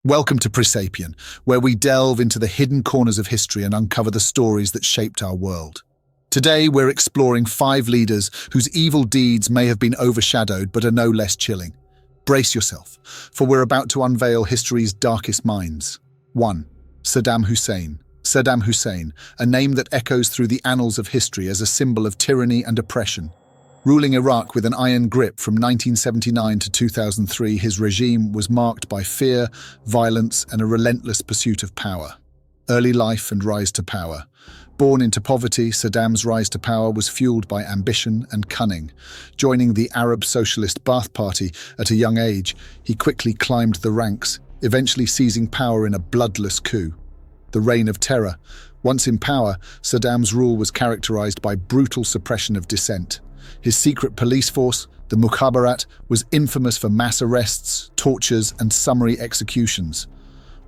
Welcome to Presapien, where we delve into the hidden corners of history and uncover the stories that shaped our world. Today, we're exploring 5 leaders whose evil deeds may have been overshadowed but are no less chilling. Brace yourself, for we're about to unveil history's darkest minds. 1. Saddam Hussein. Saddam Hussein, a name that echoes through the annals of history as a symbol of tyranny and oppression. Ruling Iraq with an iron grip from 1979 to 2003, his regime was marked by fear, violence, and a relentless pursuit of power. Early life and rise to power. Born into poverty, Saddam's rise to power was fueled by ambition and cunning. Joining the Arab Socialist Ba'ath Party at a young age, he quickly climbed the ranks, eventually seizing power in a bloodless coup. The Reign of Terror. Once in power, Saddam's rule was characterized by brutal suppression of dissent. His secret police force, the Mukhabarat, was infamous for mass arrests, tortures, and summary executions.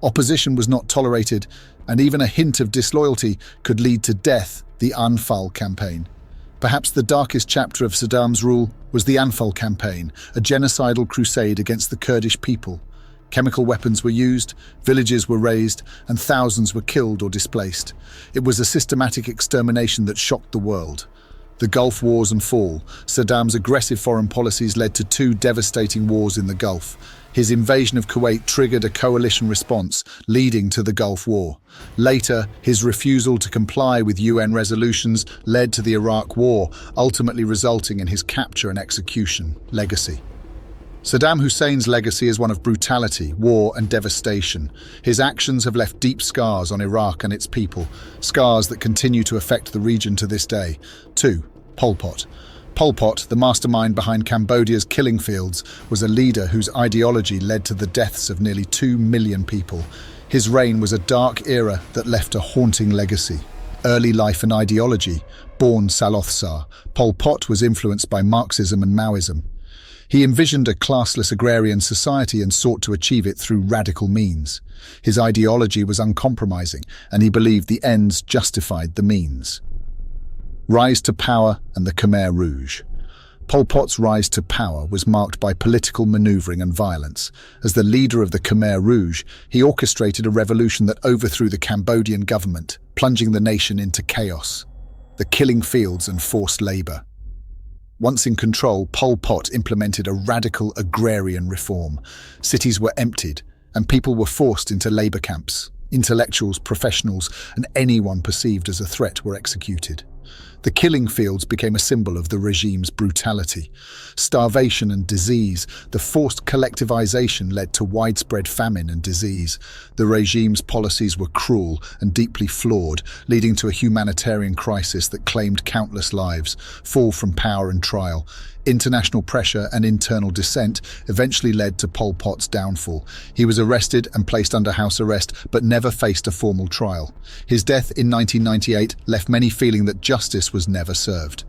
Opposition was not tolerated, and even a hint of disloyalty could lead to death, the Anfal campaign. Perhaps the darkest chapter of Saddam's rule was the Anfal campaign, a genocidal crusade against the Kurdish people. Chemical weapons were used, villages were razed, and thousands were killed or displaced. It was a systematic extermination that shocked the world. The Gulf Wars and fall. Saddam's aggressive foreign policies led to 2 devastating wars in the Gulf. His invasion of Kuwait triggered a coalition response, leading to the Gulf War. Later, his refusal to comply with UN resolutions led to the Iraq War, ultimately resulting in his capture and execution. Legacy. Saddam Hussein's legacy is one of brutality, war, and devastation. His actions have left deep scars on Iraq and its people, scars that continue to affect the region to this day. 2. Pol Pot. Pol Pot, the mastermind behind Cambodia's killing fields, was a leader whose ideology led to the deaths of nearly 2 million people. His reign was a dark era that left a haunting legacy. Early life and ideology. Born Salothsar, Pol Pot was influenced by Marxism and Maoism. He envisioned a classless agrarian society and sought to achieve it through radical means. His ideology was uncompromising, and he believed the ends justified the means. Rise to power and the Khmer Rouge. Pol Pot's rise to power was marked by political maneuvering and violence. As the leader of the Khmer Rouge, he orchestrated a revolution that overthrew the Cambodian government, plunging the nation into chaos. The killing fields and forced labor. Once in control, Pol Pot implemented a radical agrarian reform. Cities were emptied, and people were forced into labor camps. Intellectuals, professionals, and anyone perceived as a threat were executed. The killing fields became a symbol of the regime's brutality. Starvation and disease, the forced collectivization led to widespread famine and disease. The regime's policies were cruel and deeply flawed, leading to a humanitarian crisis that claimed countless lives. Fall from power and trial. International pressure and internal dissent eventually led to Pol Pot's downfall. He was arrested and placed under house arrest, but never faced a formal trial. His death in 1998 left many feeling that justice was never served.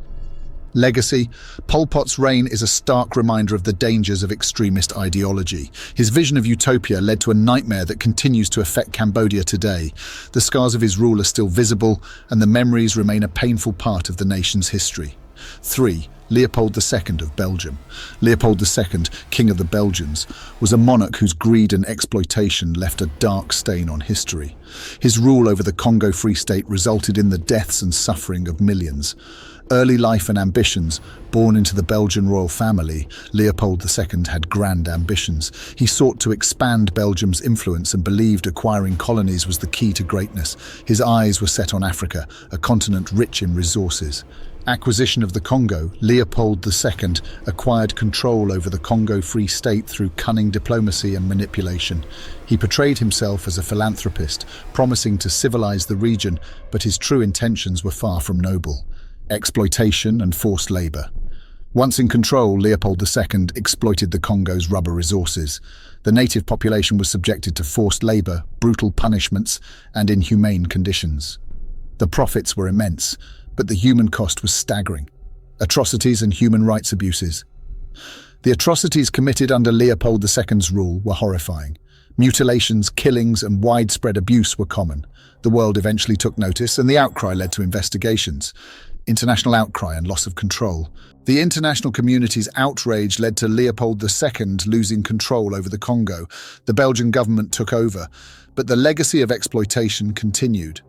Legacy. Pol Pot's reign is a stark reminder of the dangers of extremist ideology. His vision of utopia led to a nightmare that continues to affect Cambodia today. The scars of his rule are still visible, and the memories remain a painful part of the nation's history. 3. Leopold II of Belgium. Leopold II, King of the Belgians, was a monarch whose greed and exploitation left a dark stain on history. His rule over the Congo Free State resulted in the deaths and suffering of millions. Early life and ambitions. Born into the Belgian royal family, Leopold II had grand ambitions. He sought to expand Belgium's influence and believed acquiring colonies was the key to greatness. His eyes were set on Africa, a continent rich in resources. Acquisition of the Congo. Leopold II acquired control over the Congo Free State through cunning diplomacy and manipulation. He portrayed himself as a philanthropist, promising to civilize the region, but his true intentions were far from noble. Exploitation and forced labor. Once in control, Leopold II exploited the Congo's rubber resources. The native population was subjected to forced labor, brutal punishments, and inhumane conditions. The profits were immense, but the human cost was staggering. Atrocities and human rights abuses. The atrocities committed under Leopold II's rule were horrifying. Mutilations, killings, and widespread abuse were common. The world eventually took notice, and the outcry led to investigations. international outcry and loss of control. The international community's outrage led to Leopold II losing control over the Congo. The Belgian government took over, but the legacy of exploitation continued.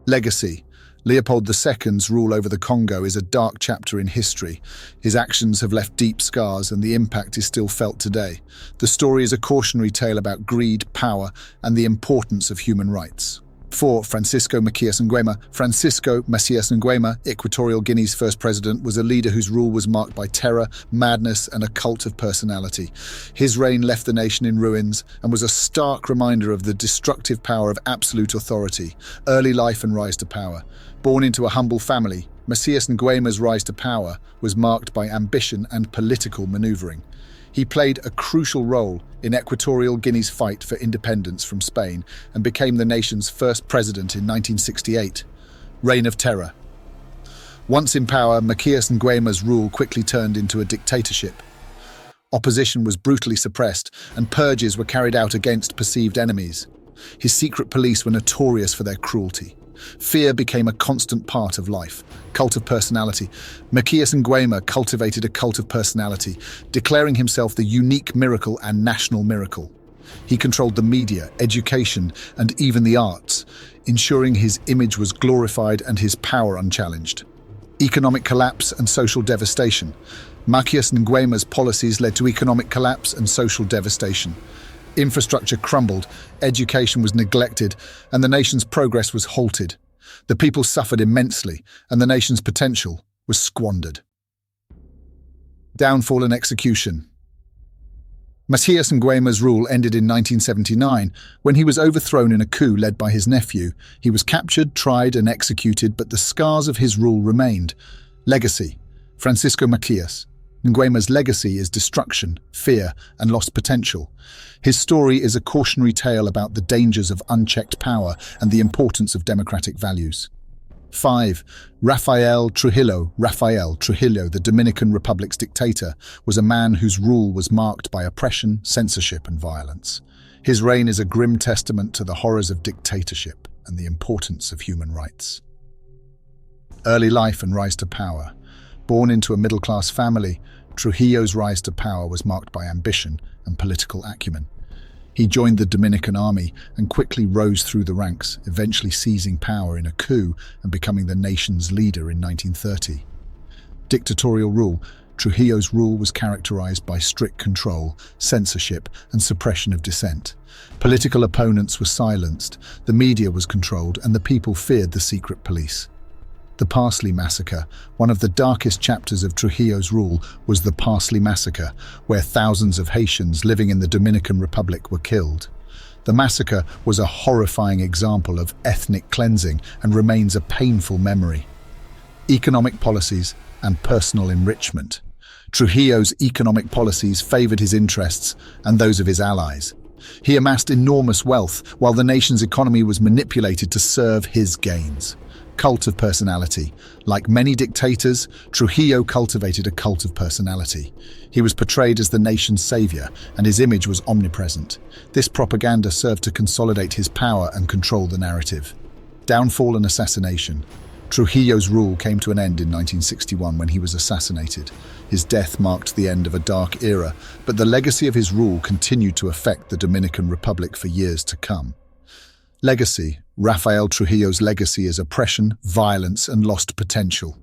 Legacy. Leopold II's rule over the Congo is a dark chapter in history. His actions have left deep scars, and the impact is still felt today. The story is a cautionary tale about greed, power, and the importance of human rights. 4. Francisco Macías Nguema. Francisco Macías Nguema, Equatorial Guinea's first president, was a leader whose rule was marked by terror, madness, and a cult of personality. His reign left the nation in ruins and was a stark reminder of the destructive power of absolute authority. Early life and rise to power. Born into a humble family, Macías Nguema's rise to power was marked by ambition and political maneuvering. He played a crucial role in Equatorial Guinea's fight for independence from Spain and became the nation's first president in 1968. Reign of Terror. Once in power, Macías Nguema's rule quickly turned into a dictatorship. Opposition was brutally suppressed, and purges were carried out against perceived enemies. His secret police were notorious for their cruelty. Fear became a constant part of life. Cult of personality. Macías Nguema cultivated a cult of personality, declaring himself the unique miracle and national miracle. He controlled the media, education, and even the arts, ensuring his image was glorified and his power unchallenged. Economic collapse and social devastation. Macías Nguema's policies led to economic collapse and social devastation. Infrastructure crumbled, education was neglected, and the nation's progress was halted. The people suffered immensely, and the nation's potential was squandered. Downfall and execution. Macías Nguema's rule ended in 1979 when he was overthrown in a coup led by his nephew. He was captured, tried, and executed, but the scars of his rule remained. Legacy. Francisco Macías. Nguema's legacy is destruction, fear, and lost potential. His story is a cautionary tale about the dangers of unchecked power and the importance of democratic values. 5. Rafael Trujillo. Rafael Trujillo, the Dominican Republic's dictator, was a man whose rule was marked by oppression, censorship, and violence. His reign is a grim testament to the horrors of dictatorship and the importance of human rights. Early life and rise to power. Born into a middle-class family, Trujillo's rise to power was marked by ambition and political acumen. He joined the Dominican army and quickly rose through the ranks, eventually seizing power in a coup and becoming the nation's leader in 1930. Dictatorial rule. Trujillo's rule was characterized by strict control, censorship, and suppression of dissent. Political opponents were silenced, the media was controlled, and the people feared the secret police. The Parsley Massacre. One of the darkest chapters of Trujillo's rule was the Parsley Massacre, where thousands of Haitians living in the Dominican Republic were killed. The massacre was a horrifying example of ethnic cleansing and remains a painful memory. Economic policies and personal enrichment. Trujillo's economic policies favored his interests and those of his allies. He amassed enormous wealth while the nation's economy was manipulated to serve his gains. Cult of personality. Like many dictators, Trujillo cultivated a cult of personality. He was portrayed as the nation's savior, and his image was omnipresent. This propaganda served to consolidate his power and control the narrative. Downfall and assassination. Trujillo's rule came to an end in 1961 when he was assassinated. His death marked the end of a dark era, but the legacy of his rule continued to affect the Dominican Republic for years to come. Legacy. Rafael Trujillo's legacy is oppression, violence, and lost potential.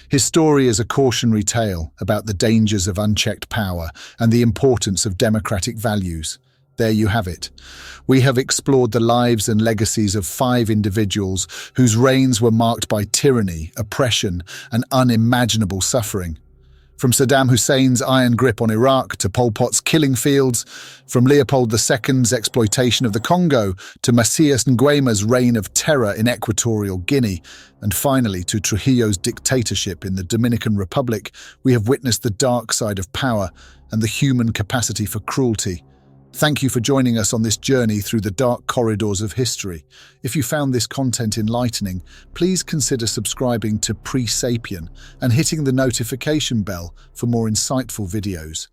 His story is a cautionary tale about the dangers of unchecked power and the importance of democratic values. There you have it. We have explored the lives and legacies of 5 individuals whose reigns were marked by tyranny, oppression, and unimaginable suffering. From Saddam Hussein's iron grip on Iraq to Pol Pot's killing fields, from Leopold II's exploitation of the Congo to Macías Nguema's reign of terror in Equatorial Guinea, and finally to Trujillo's dictatorship in the Dominican Republic, we have witnessed the dark side of power and the human capacity for cruelty. Thank you for joining us on this journey through the dark corridors of history. If you found this content enlightening, please consider subscribing to Pre-Sapien and hitting the notification bell for more insightful videos.